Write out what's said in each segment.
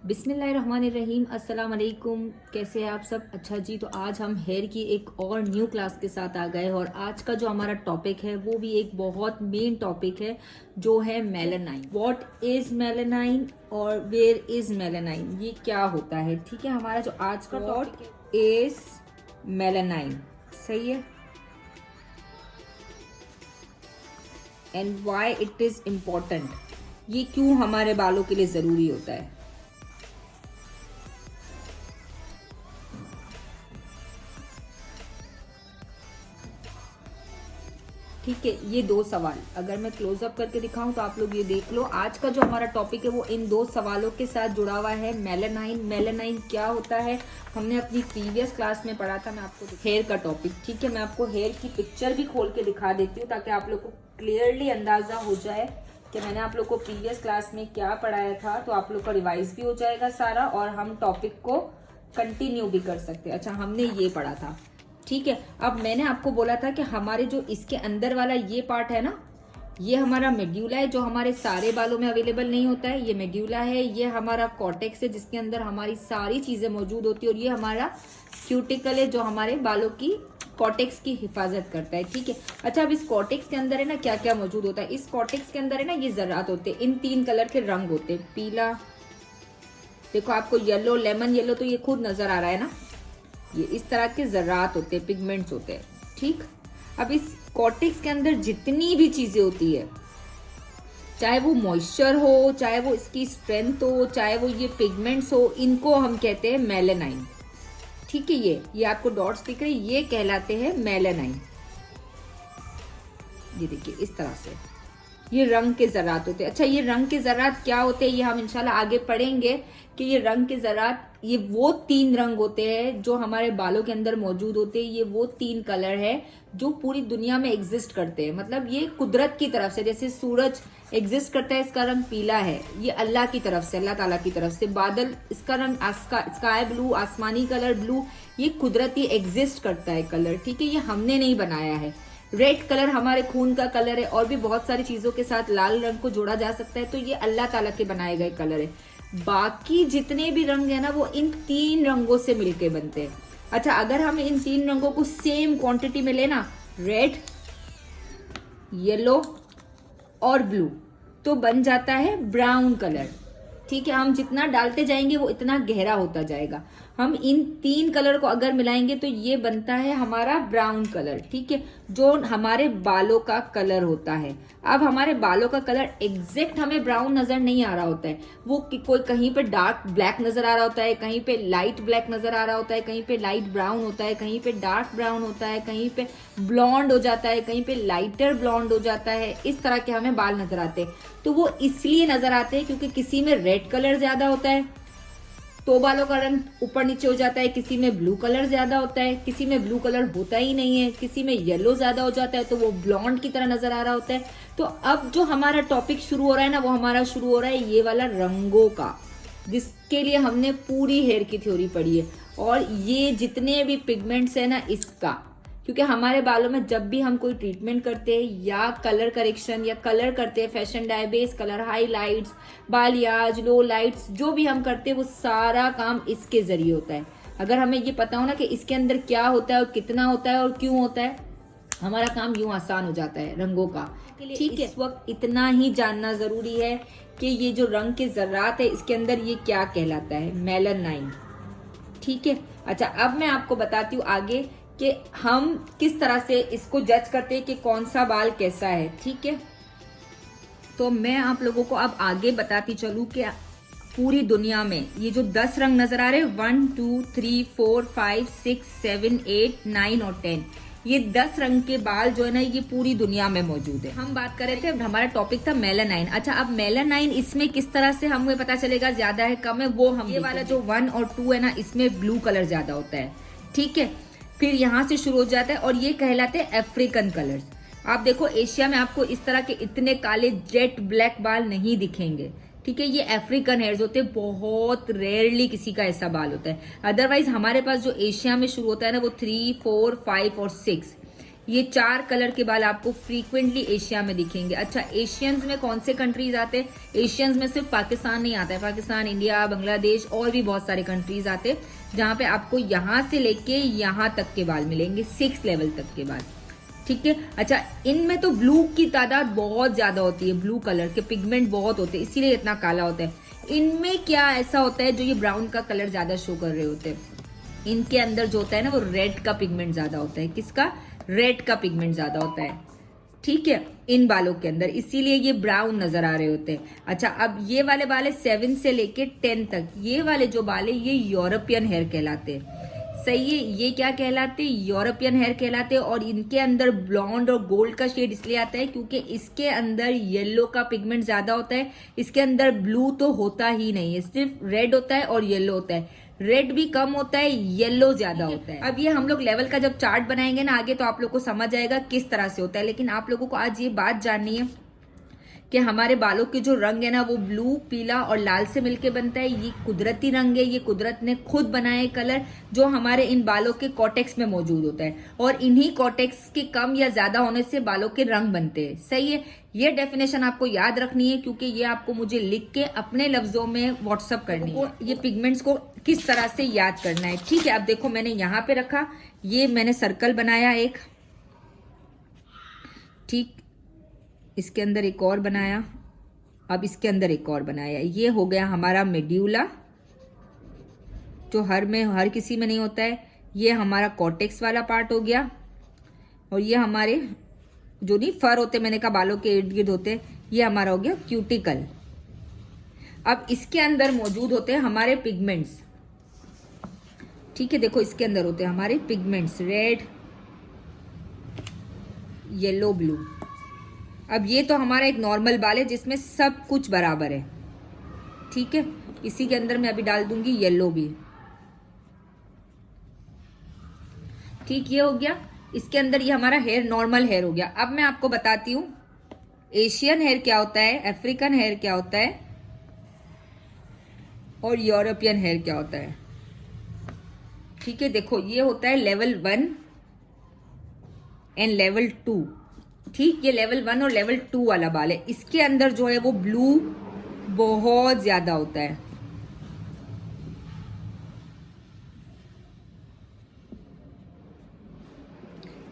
बिस्मिल्लाहिर्रहमानिर्रहीम। अस्सलाम वालेकुम। कैसे हैं आप सब? अच्छा जी, तो आज हम हेयर की एक और न्यू क्लास के साथ आ गए और आज का जो हमारा टॉपिक है वो भी एक बहुत मेन टॉपिक है जो है मेलानाइन। व्हाट इज मेलानाइन और वेयर इज मेलानाइन, ये क्या होता है? ठीक है, हमारा जो आज का टॉपिक इज मेलानाइन, सही है, and why it is important, ये क्यों हमारे बालों के लिए जरूरी होता है। ठीक है, ये दो सवाल अगर मैं क्लोजअप करके दिखाऊं तो आप लोग ये देख लो। आज का जो हमारा टॉपिक है वो इन दो सवालों के साथ जुड़ा हुआ है। मेलानाइन, मेलानाइन क्या होता है हमने अपनी प्रीवियस क्लास में पढ़ा था। मैं आपको हेयर का टॉपिक, ठीक है, मैं आपको हेयर की पिक्चर भी खोल के दिखा देती हूँ ताकि आप लोग को क्लियरली अंदाजा हो जाए कि मैंने आप लोग को प्रीवियस क्लास में क्या पढ़ाया था। तो आप लोग का रिवाइज भी हो जाएगा सारा और हम टॉपिक को कंटिन्यू भी कर सकते हैं। अच्छा, हमने ये पढ़ा था, ठीक है। अब मैंने आपको बोला था कि हमारे जो इसके अंदर वाला ये पार्ट है ना, ये हमारा मेड्यूला है जो हमारे सारे बालों में अवेलेबल नहीं होता है। ये मेड्यूला है, ये हमारा कॉर्टेक्स है जिसके अंदर हमारी सारी चीजें मौजूद होती है, और ये हमारा क्यूटिकल है जो हमारे बालों की कॉर्टेक्स की हिफाजत करता है, ठीक है। अच्छा, अब इस कॉर्टेक्स के अंदर है ना क्या क्या मौजूद होता है। इस कॉर्टेक्स के अंदर है ना ये जर्रात होते हैं, इन 3 कलर के रंग होते हैं। पीला, देखो आपको येलो, लेमन येलो तो ये खुद नजर आ रहा है ना, ये इस तरह के जर्रात होते हैं, पिगमेंट्स होते हैं, ठीक। अब इस कॉर्टेक्स के अंदर जितनी भी चीजें होती है, चाहे वो मॉइस्चर हो, चाहे वो इसकी स्ट्रेंथ हो, चाहे वो ये पिगमेंट्स हो, इनको हम कहते हैं मेलानाइन, ठीक है। ये आपको डॉट्स दिख रहे हैं, ये कहलाते हैं मेलानाइन। ये देखिए इस तरह से ये रंग के जर्रात होते हैं। अच्छा, ये रंग के जर्रात क्या होते हैं ये हम इंशाल्लाह आगे पढ़ेंगे कि ये रंग के जर्रात, ये वो 3 रंग होते हैं जो हमारे बालों के अंदर मौजूद होते हैं। ये वो 3 कलर है जो पूरी दुनिया में एग्जिस्ट करते हैं। मतलब ये कुदरत की तरफ से, जैसे सूरज एग्जिस्ट करता है, इसका रंग पीला है, ये अल्लाह की तरफ से, अल्लाह ताला की तरफ से। बादल, इसका रंग स्काई ब्लू, आसमानी कलर ब्लू, ये कुदरती एग्जिस्ट करता है कलर, ठीक है, ये हमने नहीं बनाया है। रेड कलर हमारे खून का कलर है, और भी बहुत सारी चीजों के साथ लाल रंग को जोड़ा जा सकता है, तो ये अल्लाह ताला के बनाए गए कलर है। बाकी जितने भी रंग है ना वो इन 3 रंगों से मिलके बनते हैं। अच्छा, अगर हम इन 3 रंगों को सेम क्वांटिटी में लेना, रेड, येलो और ब्लू, तो बन जाता है ब्राउन कलर, ठीक है। हम जितना डालते जाएंगे वो इतना गहरा होता जाएगा। हम इन 3 कलर को अगर मिलाएंगे तो ये बनता है हमारा ब्राउन कलर, ठीक है, जो हमारे बालों का कलर होता है। अब हमारे बालों का कलर एग्जैक्ट हमें ब्राउन नजर नहीं आ रहा होता है, वो कोई कहीं पे डार्क ब्लैक नजर आ रहा होता है, कहीं पे लाइट ब्लैक नजर आ रहा होता है, कहीं पे लाइट ब्राउन होता है, कहीं पे डार्क ब्राउन होता है, कहीं पे ब्लॉन्ड हो जाता है, कहीं पे लाइटर ब्लॉन्ड हो जाता है। इस तरह के हमें बाल नजर आते हैं। तो वो इसलिए नजर आते हैं क्योंकि किसी में रेड कलर ज्यादा होता है तो बालों का रंग ऊपर नीचे हो जाता है, किसी में ब्लू कलर ज्यादा होता है, किसी में ब्लू कलर होता ही नहीं है, किसी में येलो ज्यादा हो जाता है तो वो ब्लॉन्ड की तरह नजर आ रहा होता है। तो अब जो हमारा टॉपिक शुरू हो रहा है ना, वो हमारा शुरू हो रहा है ये वाला रंगों का, जिसके लिए हमने पूरी हेयर की थ्योरी पढ़ी है। और ये जितने भी पिगमेंट्स है ना इसका, क्योंकि हमारे बालों में जब भी हम कोई ट्रीटमेंट करते हैं या कलर करेक्शन या कलर करते हैं, फैशन डायबेस कलर, हाईलाइट्स, बालियाज, लो लाइट्स, जो भी हम करते हैं वो सारा काम इसके जरिए होता है। अगर हमें ये पता हो ना कि इसके अंदर क्या होता है और कितना होता है और क्यों होता है, हमारा काम यूं आसान हो जाता है रंगों का, ठीक है। इस वक्त इतना ही जानना जरूरी है कि ये जो रंग के जर्रात है इसके अंदर ये क्या कहलाता है, मेलानाइन, ठीक है। अच्छा, अब मैं आपको बताती हूँ आगे कि हम किस तरह से इसको जज करते हैं कि कौन सा बाल कैसा है, ठीक है। तो मैं आप लोगों को अब आगे बताती चलूं कि पूरी दुनिया में ये जो 10 रंग नजर आ रहे हैं, 1 2 3 4 5 6 7 8 9 और 10, ये 10 रंग के बाल जो है ना ये पूरी दुनिया में मौजूद है। हम बात कर रहे थे, हमारा टॉपिक था मेलानाइन। अच्छा, अब मेलानाइन इसमें किस तरह से हमें पता चलेगा ज्यादा है कम है, वो हम ये वाला जो 1 और 2 है ना, इसमें ब्लू कलर ज्यादा होता है, ठीक है। फिर यहाँ से शुरू हो जाता है और ये कहलाते हैं अफ्रीकन कलर्स। आप देखो एशिया में आपको इस तरह के इतने काले जेट ब्लैक बाल नहीं दिखेंगे, ठीक है, ये अफ्रीकन हेयर्स होते हैं, बहुत रेयरली किसी का ऐसा बाल होता है। अदरवाइज हमारे पास जो एशिया में शुरू होता है ना वो 3 4 5 और 6, ये 4 कलर के बाल आपको फ्रीक्वेंटली एशिया में दिखेंगे। अच्छा, एशियंस में कौन से कंट्रीज आते हैं? एशियंस में सिर्फ पाकिस्तान नहीं आता है, पाकिस्तान, इंडिया, बांग्लादेश और भी बहुत सारे कंट्रीज आते हैं, जहां पे आपको यहां से लेके यहां तक के बाल मिलेंगे, 6 लेवल तक के बाल। ठीक है। अच्छा, इनमें तो ब्लू की तादाद बहुत ज्यादा होती है, ब्लू कलर के पिगमेंट बहुत होते हैं, इसीलिए इतना काला होता है। इनमें क्या ऐसा होता है जो ये ब्राउन का कलर ज्यादा शो कर रहे होते हैं, इनके अंदर जो होता है ना वो रेड का पिगमेंट ज्यादा होता है। किसका? रेड का पिगमेंट ज्यादा होता है। ठीक है, इन बालों के अंदर, इसीलिए ये ब्राउन नजर आ रहे होते हैं। अच्छा, अब ये वाले बाल है 7 से लेके 10 तक, ये वाले जो बाल है ये यूरोपियन हेयर कहलाते हैं। सही है, ये क्या कहलाते हैं? यूरोपियन हेयर कहलाते हैं। और इनके अंदर ब्लॉन्ड और गोल्ड का शेड इसलिए आता है क्योंकि इसके अंदर येलो का पिगमेंट ज्यादा होता है, इसके अंदर ब्लू तो होता ही नहीं है, सिर्फ रेड होता है और येलो होता है। रेड भी कम होता है, येलो ज्यादा होता है। अब ये हम लोग लेवल का जब चार्ट बनाएंगे ना आगे, तो आप लोग को समझ आएगा किस तरह से होता है। लेकिन आप लोगों को आज ये बात जाननी है कि हमारे बालों के जो रंग है ना वो ब्लू, पीला और लाल से मिलके बनता है। ये कुदरती रंग है, ये कुदरत ने खुद बनाए कलर, जो हमारे इन बालों के कॉटेक्स में मौजूद होता है। और इन्हीं कॉटेक्स के कम या ज्यादा होने से बालों के रंग बनते हैं। सही है, ये डेफिनेशन आपको याद रखनी है क्योंकि ये आपको मुझे लिख के अपने लफ्जों में व्हाट्सअप करनी है, ये पिगमेंट्स को किस तरह से याद करना है। ठीक है, अब देखो मैंने यहाँ पे रखा, ये मैंने सर्कल बनाया एक, ठीक, इसके अंदर एक और बनाया, अब इसके अंदर एक और बनाया। ये हो गया हमारा मेड्यूला, जो हर किसी में नहीं होता है। ये हमारा कॉर्टेक्स वाला पार्ट हो गया। और ये हमारे जो नहीं फर होते, मैंने कहा बालों के इर्द गिर्द होते, ये हमारा हो गया क्यूटिकल। अब इसके अंदर मौजूद होते हैं हमारे पिगमेंट्स। ठीक है, देखो इसके अंदर होते हैं हमारे पिगमेंट्स, रेड, येलो, ब्लू। अब ये तो हमारा एक नॉर्मल बाल है जिसमें सब कुछ बराबर है। ठीक है, इसी के अंदर मैं अभी डाल दूंगी येलो भी। ठीक, ये हो गया। इसके अंदर ये हमारा हेयर नॉर्मल हेयर हो गया। अब मैं आपको बताती हूं एशियन हेयर क्या होता है, अफ्रीकन हेयर क्या होता है और यूरोपियन हेयर क्या होता है। ठीक है, देखो ये होता है लेवल 1 एंड लेवल 2। ठीक, ये लेवल 1 और लेवल 2 वाला बाल है। इसके अंदर जो है वो ब्लू बहुत ज्यादा होता है,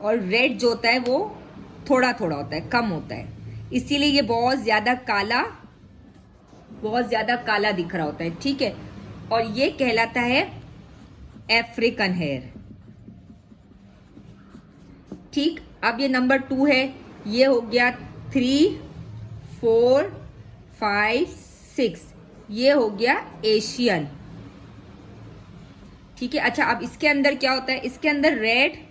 और रेड जो होता है वो थोड़ा थोड़ा होता है, कम होता है, इसीलिए ये बहुत ज्यादा काला दिख रहा होता है। ठीक है, और ये कहलाता है अफ्रीकन हेयर। ठीक, अब ये नंबर 2 है, ये हो गया 3, 4, 5, 6, ये हो गया एशियन। ठीक है। अच्छा, अब इसके अंदर क्या होता है? इसके अंदर रेड,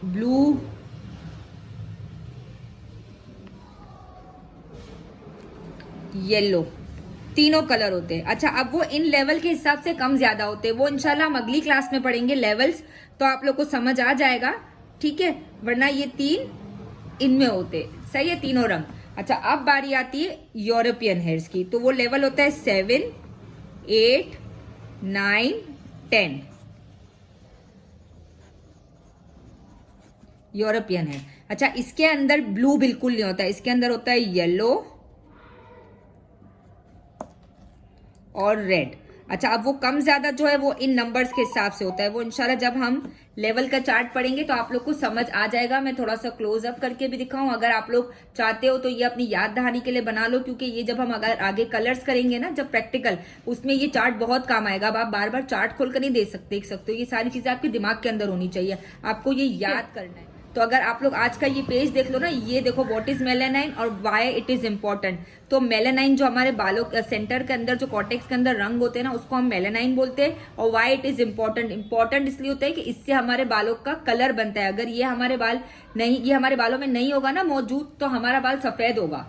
ब्लू, येलो, तीनों कलर होते हैं। अच्छा, अब वो इन लेवल के हिसाब से कम ज्यादा होते हैं, वो इंशाल्लाह हम अगली क्लास में पढ़ेंगे लेवल्स, तो आप लोग को समझ आ जाएगा। ठीक है, वरना ये 3 इनमें होते। सही है, तीनों रंग। अच्छा, अब बारी आती है यूरोपियन हेयर्स की, तो वो लेवल होता है 7, 8, 9, 10। यूरोपियन है। अच्छा, इसके अंदर ब्लू बिल्कुल नहीं होता है, इसके अंदर होता है येलो और रेड। अच्छा, अब वो कम ज्यादा जो है वो इन नंबर्स के हिसाब से होता है, वो इंशाल्लाह जब हम लेवल का चार्ट पढ़ेंगे तो आप लोग को समझ आ जाएगा। मैं थोड़ा सा क्लोज अप करके भी दिखाऊं, अगर आप लोग चाहते हो तो ये अपनी याद दहानी के लिए बना लो, क्योंकि ये जब हम अगर आगे कलर्स करेंगे ना, जब प्रैक्टिकल, उसमें ये चार्ट बहुत काम आएगा। अब आप बार बार चार्ट खोल कर नहीं देख सकते हो, ये सारी चीजें आपके दिमाग के अंदर होनी चाहिए, आपको ये याद करना है। तो अगर आप लोग आज का ये पेज देख लो ना, ये देखो व्हाट इज मेलानाइन और व्हाई इट इज इम्पोर्टेंट। तो मेलानाइन जो हमारे बालों सेंटर के अंदर जो कॉर्टेक्स के अंदर रंग होते हैं ना, उसको हम मेलानाइन बोलते हैं। और व्हाई इट इज इम्पोर्टेंट इसलिए होता है कि इससे हमारे बालों का कलर बनता है। अगर ये हमारे बालों में नहीं होगा ना मौजूद, तो हमारा बाल सफेद होगा,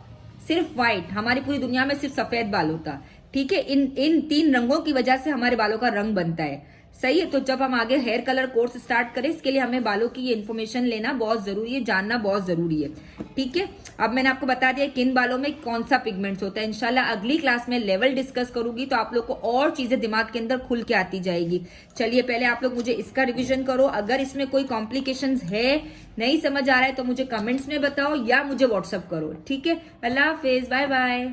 सिर्फ व्हाइट। हमारी पूरी दुनिया में सिर्फ सफेद बाल होता। ठीक है, इन 3 रंगों की वजह से हमारे बालों का रंग बनता है। सही है। तो जब हम आगे हेयर कलर कोर्स स्टार्ट करें, इसके लिए हमें बालों की ये इन्फॉर्मेशन लेना बहुत जरूरी है, जानना बहुत जरूरी है। ठीक है, अब मैंने आपको बता दिया किन बालों में कौन सा पिगमेंट्स होता है। इंशाल्लाह अगली क्लास में लेवल डिस्कस करूंगी तो आप लोग को और चीजें दिमाग के अंदर खुल के आती जाएगी। चलिए पहले आप लोग मुझे इसका रिविजन करो। अगर इसमें कोई कॉम्प्लिकेशंस है, नहीं समझ आ रहा है, तो मुझे कमेंट्स में बताओ या मुझे व्हाट्सअप करो। ठीक है, अल्लाह हाफिज, बाय बाय।